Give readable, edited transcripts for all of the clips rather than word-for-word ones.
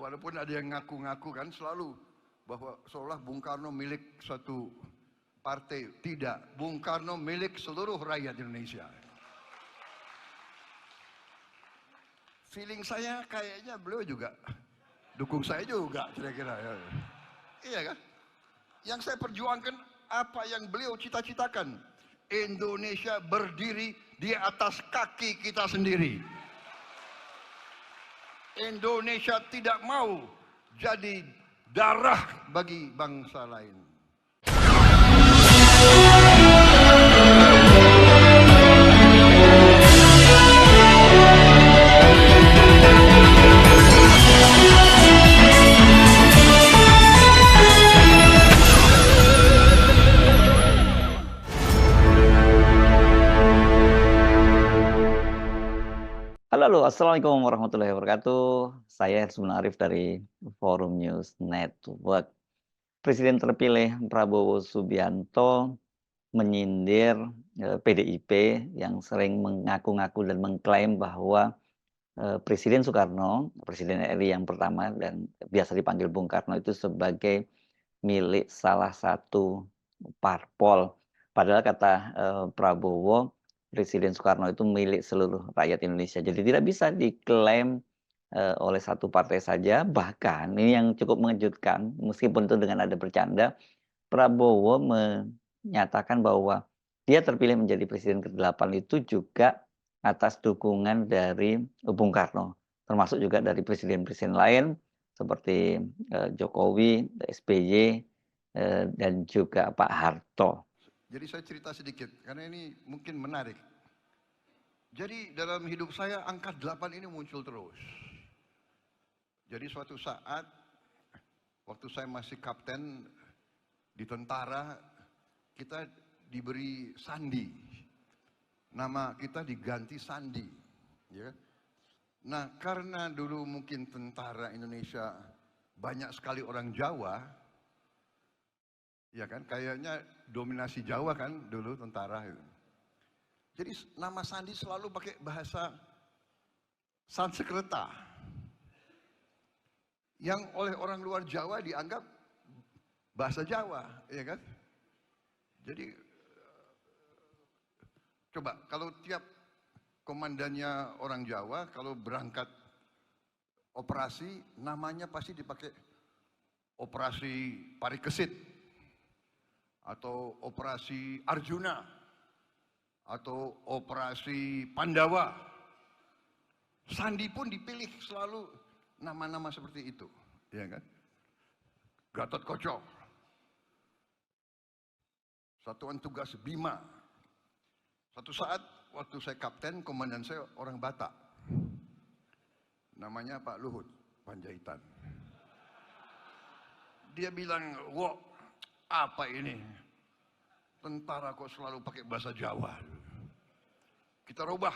Walaupun ada yang ngaku-ngaku kan selalu bahwa seolah Bung Karno milik suatu partai. Tidak, Bung Karno milik seluruh rakyat Indonesia. Feeling saya kayaknya beliau juga dukung saya juga kira-kira. Iya kan? Yang saya perjuangkan apa yang beliau cita-citakan. Indonesia berdiri di atas kaki kita sendiri. Indonesia tidak mau jadi darah bagi bangsa lain. Halo, Assalamualaikum warahmatullahi wabarakatuh. Saya Hersman Arif dari Forum News Network. Presiden terpilih Prabowo Subianto menyindir PDIP yang sering mengaku-ngaku dan mengklaim bahwa Presiden Soekarno, Presiden RI yang pertama dan biasa dipanggil Bung Karno itu sebagai milik salah satu parpol. Padahal kata Prabowo, Presiden Soekarno itu milik seluruh rakyat Indonesia. Jadi tidak bisa diklaim oleh satu partai saja. Bahkan ini yang cukup mengejutkan, meskipun itu dengan ada bercanda, Prabowo menyatakan bahwa dia terpilih menjadi Presiden ke-8 itu juga atas dukungan dari Bung Karno. Termasuk juga dari presiden-presiden lain seperti Jokowi, SBY, dan juga Pak Harto. Jadi saya cerita sedikit, karena ini mungkin menarik. Jadi dalam hidup saya angka 8 ini muncul terus. Jadi suatu saat, waktu saya masih kapten di tentara, kita diberi sandi. Nama kita diganti Sandi. Ya. Nah karena dulu mungkin tentara Indonesia banyak sekali orang Jawa, ya kan, kayaknya dominasi Jawa kan dulu tentara itu. Jadi nama Sandi selalu pakai bahasa Sanskerta. Yang oleh orang luar Jawa dianggap bahasa Jawa, ya kan? Jadi coba kalau tiap komandannya orang Jawa kalau berangkat operasi namanya pasti dipakai operasi Parikesit atau operasi Arjuna atau operasi Pandawa. Sandi pun dipilih selalu nama-nama seperti itu, ya kan? Gatot Koco, Satuan Tugas Bima. Satu saat waktu saya kapten, komandan saya orang Batak, namanya Pak Luhut Panjaitan. Dia bilang, "Wah, apa ini? Tentara kok selalu pakai bahasa Jawa." Kita rubah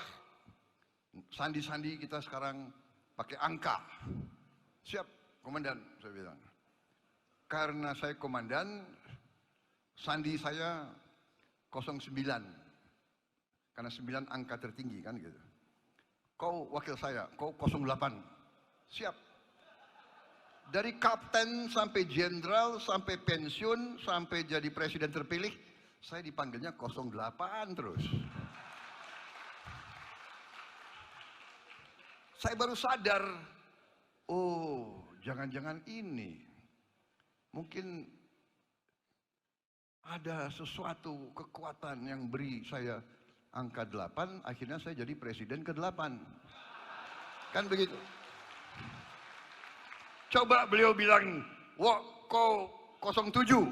sandi-sandi kita sekarang pakai angka. Siap, komandan, saya bilang. Karena saya komandan, sandi saya 09. Karena 9 angka tertinggi kan gitu. Kau wakil saya, kau 08. Siap. Dari kapten sampai jenderal, sampai pensiun, sampai jadi presiden terpilih, saya dipanggilnya 08 terus. Saya baru sadar, oh jangan-jangan ini. Mungkin ada sesuatu kekuatan yang beri saya angka 8, akhirnya saya jadi presiden ke-8. Kan begitu. Coba beliau bilang, wah kau 07.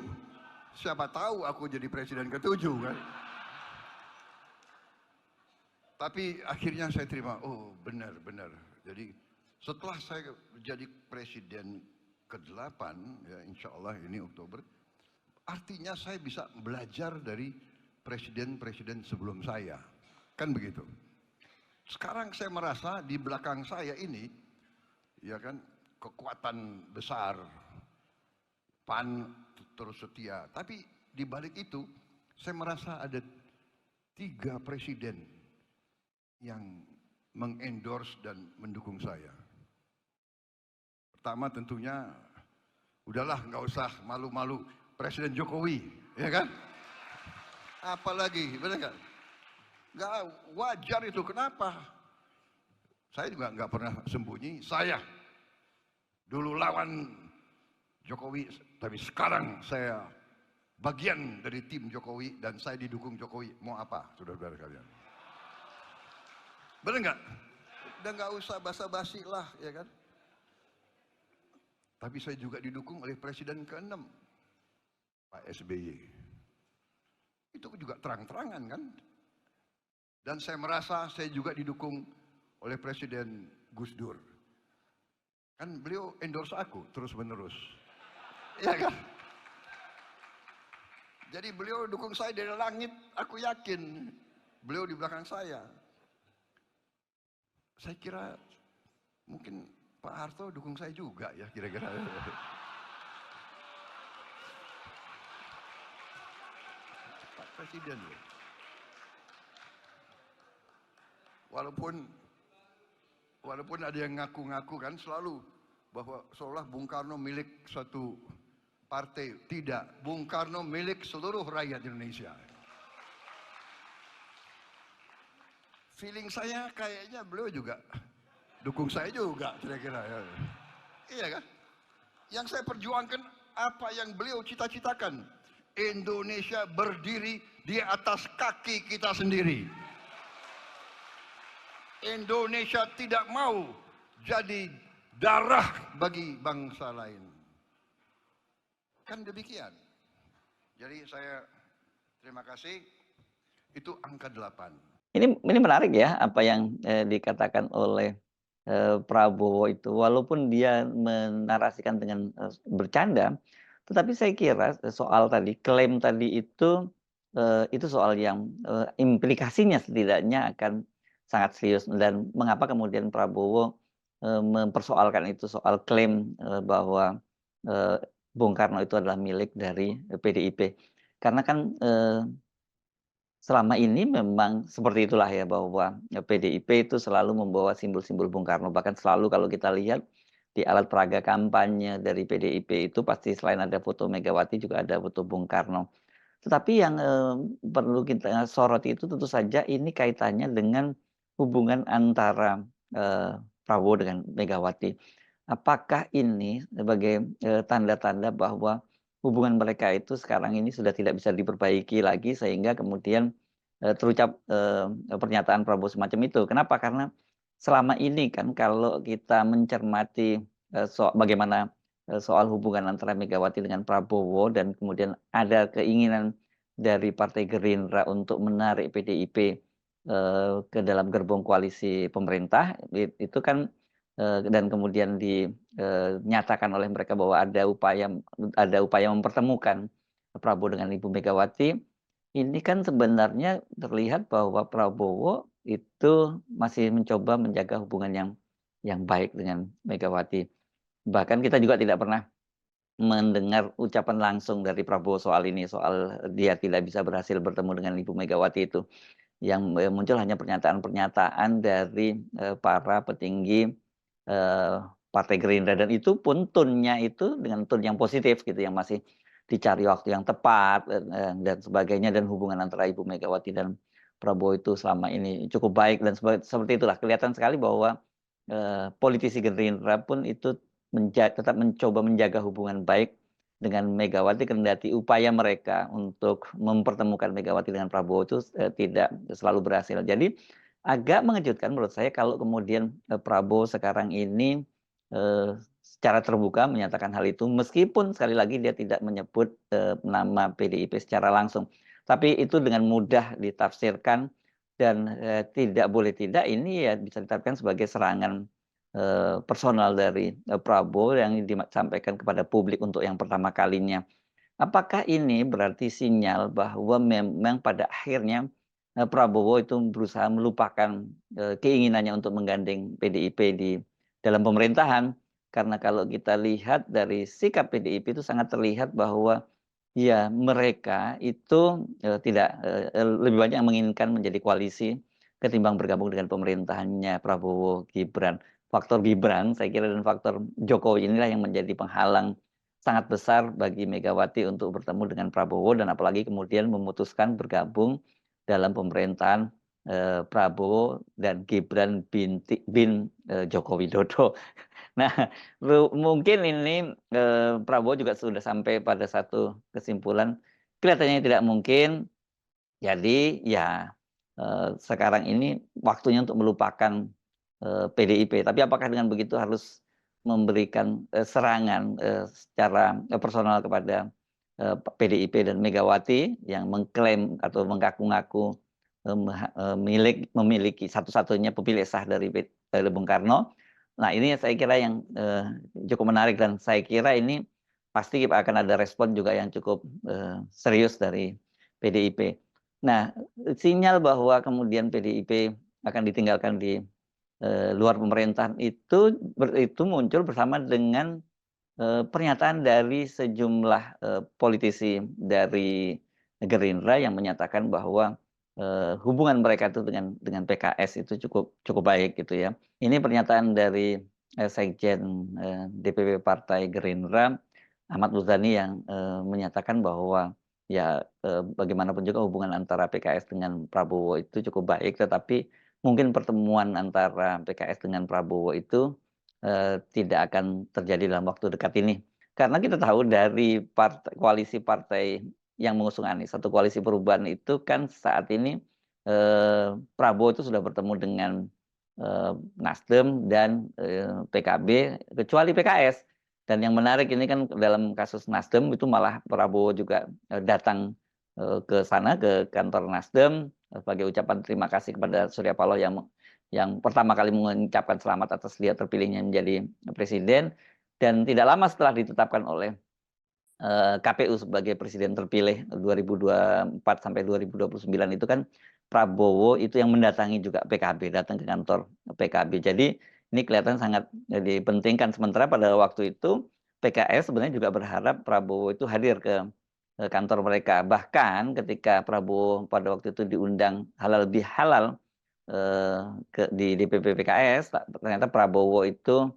Siapa tahu aku jadi presiden ke-7 kan. Tapi akhirnya saya terima, oh benar-benar. Jadi setelah saya jadi presiden ke-8, ya insya Allah ini Oktober, artinya saya bisa belajar dari presiden-presiden sebelum saya, kan begitu. Sekarang saya merasa di belakang saya ini, ya kan, kekuatan besar, PAN terus setia. Tapi di balik itu, saya merasa ada 3 presiden yang mengendorse dan mendukung saya. Pertama tentunya, udahlah nggak usah malu-malu Presiden Jokowi, ya kan? Apalagi, benar nggak? Nggak wajar itu, kenapa? Saya juga nggak pernah sembunyi, saya dulu lawan Jokowi, tapi sekarang saya bagian dari tim Jokowi dan saya didukung Jokowi. Mau apa, saudara-saudara kalian? Benar nggak? Udah nggak usah basa-basi lah, ya kan? Tapi saya juga didukung oleh Presiden ke-6, Pak SBY. Itu juga terang-terangan kan? Dan saya merasa saya juga didukung oleh Presiden Gus Dur. Kan beliau endorse aku terus-menerus. Ya kan? Jadi beliau dukung saya dari langit, aku yakin. Beliau di belakang saya. Saya kira mungkin Pak Harto dukung saya juga ya kira-kira. Pak Presiden loh. Walaupun ada yang ngaku-ngaku kan selalu bahwa seolah Bung Karno milik suatu partai. Tidak, Bung Karno milik seluruh rakyat Indonesia. Feeling saya kayaknya beliau juga dukung saya juga kira-kira ya. Iya kan? Yang saya perjuangkan apa yang beliau cita-citakan. Indonesia berdiri di atas kaki kita sendiri. Indonesia tidak mau jadi darah bagi bangsa lain. Kan demikian. Jadi saya terima kasih. Itu angka 8. Ini menarik ya apa yang dikatakan oleh Prabowo itu, walaupun dia menarasikan dengan bercanda, tetapi saya kira soal tadi klaim tadi itu soal yang implikasinya setidaknya akan sangat serius. Dan mengapa kemudian Prabowo mempersoalkan itu soal klaim bahwa Bung Karno itu adalah milik dari PDIP. Karena kan selama ini memang seperti itulah ya, bahwa PDIP itu selalu membawa simbol-simbol Bung Karno. Bahkan selalu kalau kita lihat di alat peraga kampanye dari PDIP itu pasti selain ada foto Megawati juga ada foto Bung Karno. Tetapi yang perlu kita soroti itu tentu saja ini kaitannya dengan hubungan antara Prabowo dengan Megawati. Apakah ini sebagai tanda-tanda bahwa hubungan mereka itu sekarang ini sudah tidak bisa diperbaiki lagi sehingga kemudian terucap pernyataan Prabowo semacam itu. Kenapa? Karena selama ini kan kalau kita mencermati bagaimana soal hubungan antara Megawati dengan Prabowo dan kemudian ada keinginan dari Partai Gerindra untuk menarik PDIP ke dalam gerbong koalisi pemerintah, itu kan dan kemudian dinyatakan oleh mereka bahwa ada upaya mempertemukan Prabowo dengan Ibu Megawati. Ini kan sebenarnya terlihat bahwa Prabowo itu masih mencoba menjaga hubungan yang baik dengan Megawati. Bahkan kita juga tidak pernah mendengar ucapan langsung dari Prabowo soal ini, soal dia tidak bisa berhasil bertemu dengan Ibu Megawati itu. Yang muncul hanya pernyataan-pernyataan dari para petinggi Partai Gerindra, dan itu pun tone-nya itu dengan tone yang positif gitu, yang masih dicari waktu yang tepat dan sebagainya, dan hubungan antara Ibu Megawati dan Prabowo itu selama ini cukup baik dan seperti itulah. Kelihatan sekali bahwa politisi Gerindra pun itu tetap mencoba menjaga hubungan baik dengan Megawati, kendati upaya mereka untuk mempertemukan Megawati dengan Prabowo itu tidak selalu berhasil. Jadi agak mengejutkan menurut saya kalau kemudian Prabowo sekarang ini secara terbuka menyatakan hal itu, meskipun sekali lagi dia tidak menyebut nama PDIP secara langsung. Tapi itu dengan mudah ditafsirkan dan tidak boleh tidak ini ya bisa ditetapkan sebagai serangan personal dari Prabowo yang disampaikan kepada publik untuk yang pertama kalinya. Apakah ini berarti sinyal bahwa memang pada akhirnya Prabowo itu berusaha melupakan keinginannya untuk menggandeng PDIP di dalam pemerintahan? Karena kalau kita lihat dari sikap PDIP itu sangat terlihat bahwa ya mereka itu tidak lebih banyak menginginkan menjadi koalisi ketimbang bergabung dengan pemerintahannya Prabowo Gibran. faktor Gibran, saya kira, dan faktor Jokowi inilah yang menjadi penghalang sangat besar bagi Megawati untuk bertemu dengan Prabowo, dan apalagi kemudian memutuskan bergabung dalam pemerintahan Prabowo dan Gibran bin Joko Widodo. Nah, mungkin ini Prabowo juga sudah sampai pada satu kesimpulan, kelihatannya tidak mungkin. Jadi ya sekarang ini waktunya untuk melupakan PDIP. Tapi apakah dengan begitu harus memberikan serangan secara personal kepada PDIP dan Megawati yang mengklaim atau mengaku-ngaku memiliki satu-satunya pemilih sah dari Bung Karno. Nah, ini saya kira yang cukup menarik, dan saya kira ini pasti akan ada respon juga yang cukup serius dari PDIP. Nah, sinyal bahwa kemudian PDIP akan ditinggalkan di luar pemerintahan itu muncul bersama dengan pernyataan dari sejumlah politisi dari Gerindra yang menyatakan bahwa hubungan mereka itu dengan PKS itu cukup baik gitu ya. Ini pernyataan dari Sekjen DPP Partai Gerindra Ahmad Muzani yang menyatakan bahwa ya bagaimanapun juga hubungan antara PKS dengan Prabowo itu cukup baik, tetapi mungkin pertemuan antara PKS dengan Prabowo itu tidak akan terjadi dalam waktu dekat ini. Karena kita tahu dari koalisi partai yang mengusung Anies, satu koalisi perubahan itu kan saat ini Prabowo itu sudah bertemu dengan Nasdem dan PKB, kecuali PKS. Dan yang menarik ini kan dalam kasus Nasdem itu malah Prabowo juga datang ke sana, ke kantor Nasdem sebagai ucapan terima kasih kepada Surya Paloh yang pertama kali mengucapkan selamat atas dia terpilihnya menjadi presiden. Dan tidak lama setelah ditetapkan oleh KPU sebagai presiden terpilih 2024 sampai 2029 itu kan Prabowo itu yang mendatangi juga PKB, datang ke kantor PKB. Jadi ini kelihatan sangat dipentingkan. Sementara pada waktu itu PKS sebenarnya juga berharap Prabowo itu hadir ke kantor mereka. Bahkan ketika Prabowo pada waktu itu diundang halal bihalal di DPP PKS, ternyata Prabowo itu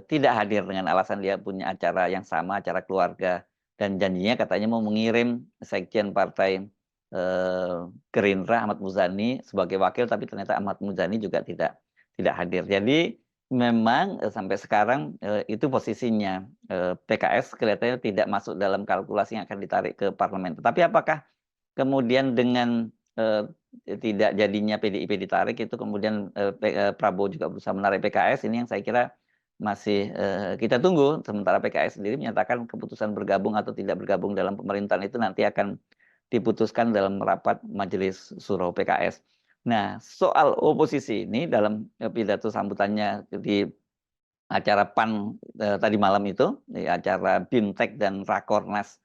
tidak hadir dengan alasan dia punya acara yang sama, acara keluarga, dan janjinya katanya mau mengirim sekjen partai Gerindra Ahmad Muzani sebagai wakil, tapi ternyata Ahmad Muzani juga tidak hadir. Jadi memang sampai sekarang itu posisinya PKS kelihatannya tidak masuk dalam kalkulasi yang akan ditarik ke parlemen. Tetapi apakah kemudian dengan tidak jadinya PDIP ditarik itu kemudian Prabowo juga berusaha menarik PKS, ini yang saya kira masih kita tunggu. Sementara PKS sendiri menyatakan keputusan bergabung atau tidak bergabung dalam pemerintahan itu nanti akan diputuskan dalam rapat Majelis Suro PKS. Nah, soal oposisi ini dalam pidato sambutannya di acara PAN tadi malam itu, di acara Bimtek dan Rakornas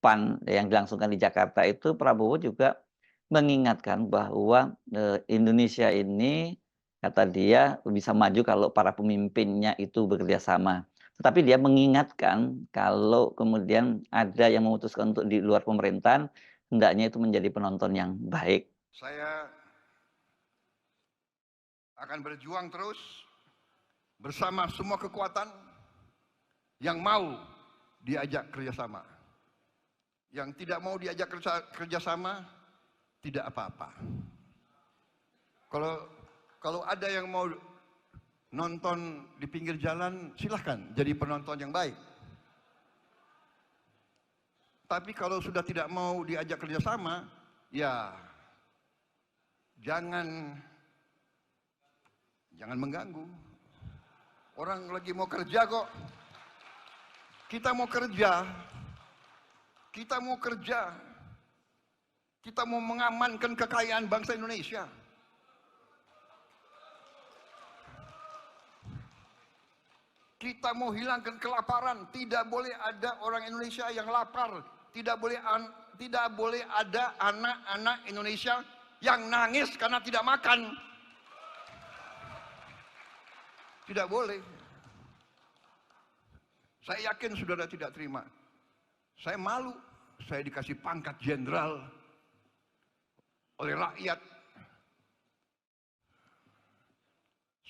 PAN yang dilangsungkan di Jakarta itu, Prabowo juga mengingatkan bahwa Indonesia ini, kata dia, bisa maju kalau para pemimpinnya itu bekerja sama. Tetapi dia mengingatkan kalau kemudian ada yang memutuskan untuk di luar pemerintahan, hendaknya itu menjadi penonton yang baik. Saya akan berjuang terus bersama semua kekuatan yang mau diajak kerjasama. Yang tidak mau diajak kerjasama, tidak apa-apa. Kalau ada yang mau nonton di pinggir jalan, silahkan jadi penonton yang baik. Tapi kalau sudah tidak mau diajak kerjasama, ya jangan mengganggu. Orang lagi mau kerja kok. Kita mau kerja. Kita mau kerja. Kita mau mengamankan kekayaan bangsa Indonesia. Kita mau hilangkan kelaparan. Tidak boleh ada orang Indonesia yang lapar. Tidak boleh ada anak-anak Indonesia yang nangis karena tidak makan. Tidak boleh. Saya yakin saudara tidak terima. Saya malu. Saya dikasih pangkat jenderal oleh rakyat.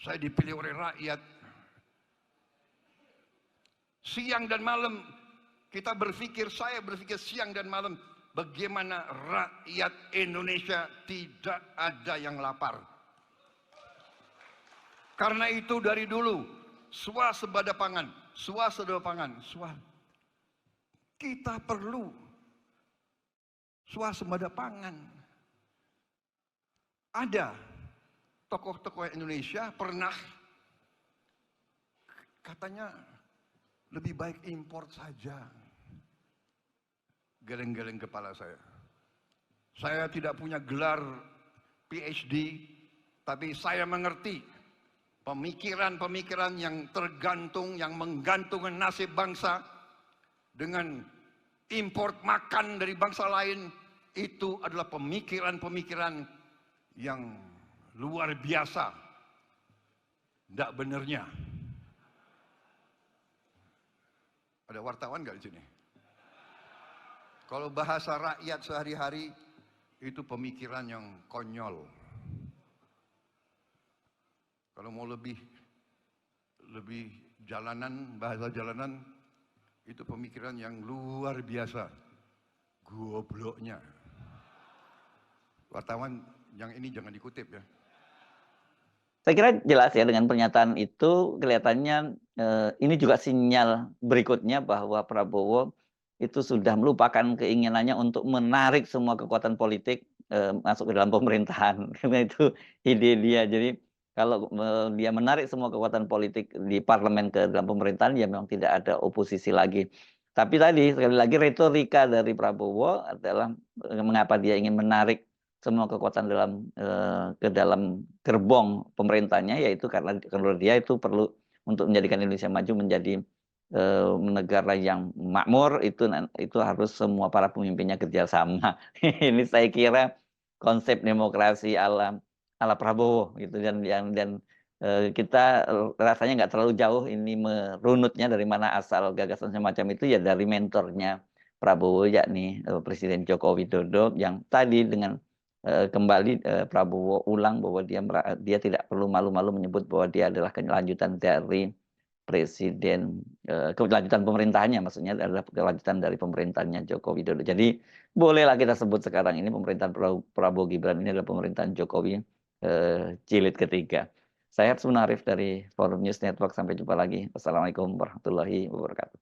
Saya dipilih oleh rakyat. Siang dan malam kita berpikir, saya berpikir siang dan malam, bagaimana rakyat Indonesia tidak ada yang lapar. Karena itu dari dulu, swasembada pangan, swasembada pangan, kita perlu swasembada pangan. Ada tokoh-tokoh Indonesia pernah katanya lebih baik impor saja. Geleng-geleng kepala saya. Saya tidak punya gelar PhD, tapi saya mengerti pemikiran-pemikiran yang tergantung, yang menggantungkan nasib bangsa dengan import makan dari bangsa lain. Itu adalah pemikiran-pemikiran yang luar biasa. Tidak benarnya. Ada wartawan nggak di sini? Kalau bahasa rakyat sehari-hari itu pemikiran yang konyol. Kalau mau lebih jalanan, bahasa jalanan itu pemikiran yang luar biasa. Gobloknya. Wartawan yang ini jangan dikutip ya. Saya kira jelas ya dengan pernyataan itu kelihatannya ini juga sinyal berikutnya bahwa Prabowo itu sudah melupakan keinginannya untuk menarik semua kekuatan politik masuk ke dalam pemerintahan. Karena itu ide dia. Jadi kalau dia menarik semua kekuatan politik di parlemen ke dalam pemerintahan, ya memang tidak ada oposisi lagi. Tapi tadi sekali lagi retorika dari Prabowo adalah mengapa dia ingin menarik semua kekuatan ke dalam gerbong pemerintahnya, yaitu karena menurut dia itu perlu untuk menjadikan Indonesia maju menjadi negara yang makmur, itu harus semua para pemimpinnya kerjasama. Ini saya kira konsep demokrasi ala Prabowo gitu, dan kita rasanya nggak terlalu jauh ini merunutnya dari mana asal gagasan semacam itu, ya dari mentornya Prabowo, yakni Presiden Joko Widodo, yang tadi dengan kembali Prabowo ulang bahwa dia tidak perlu malu-malu menyebut bahwa dia adalah kelanjutan dari kelanjutan pemerintahannya, maksudnya adalah kelanjutan dari pemerintahannya Joko Widodo. Jadi bolehlah kita sebut sekarang ini pemerintahan Prabowo Gibran ini adalah pemerintahan Jokowi jilid ketiga. Saya Harsun Arif dari Forum News Network. Sampai jumpa lagi. Wassalamualaikum warahmatullahi wabarakatuh.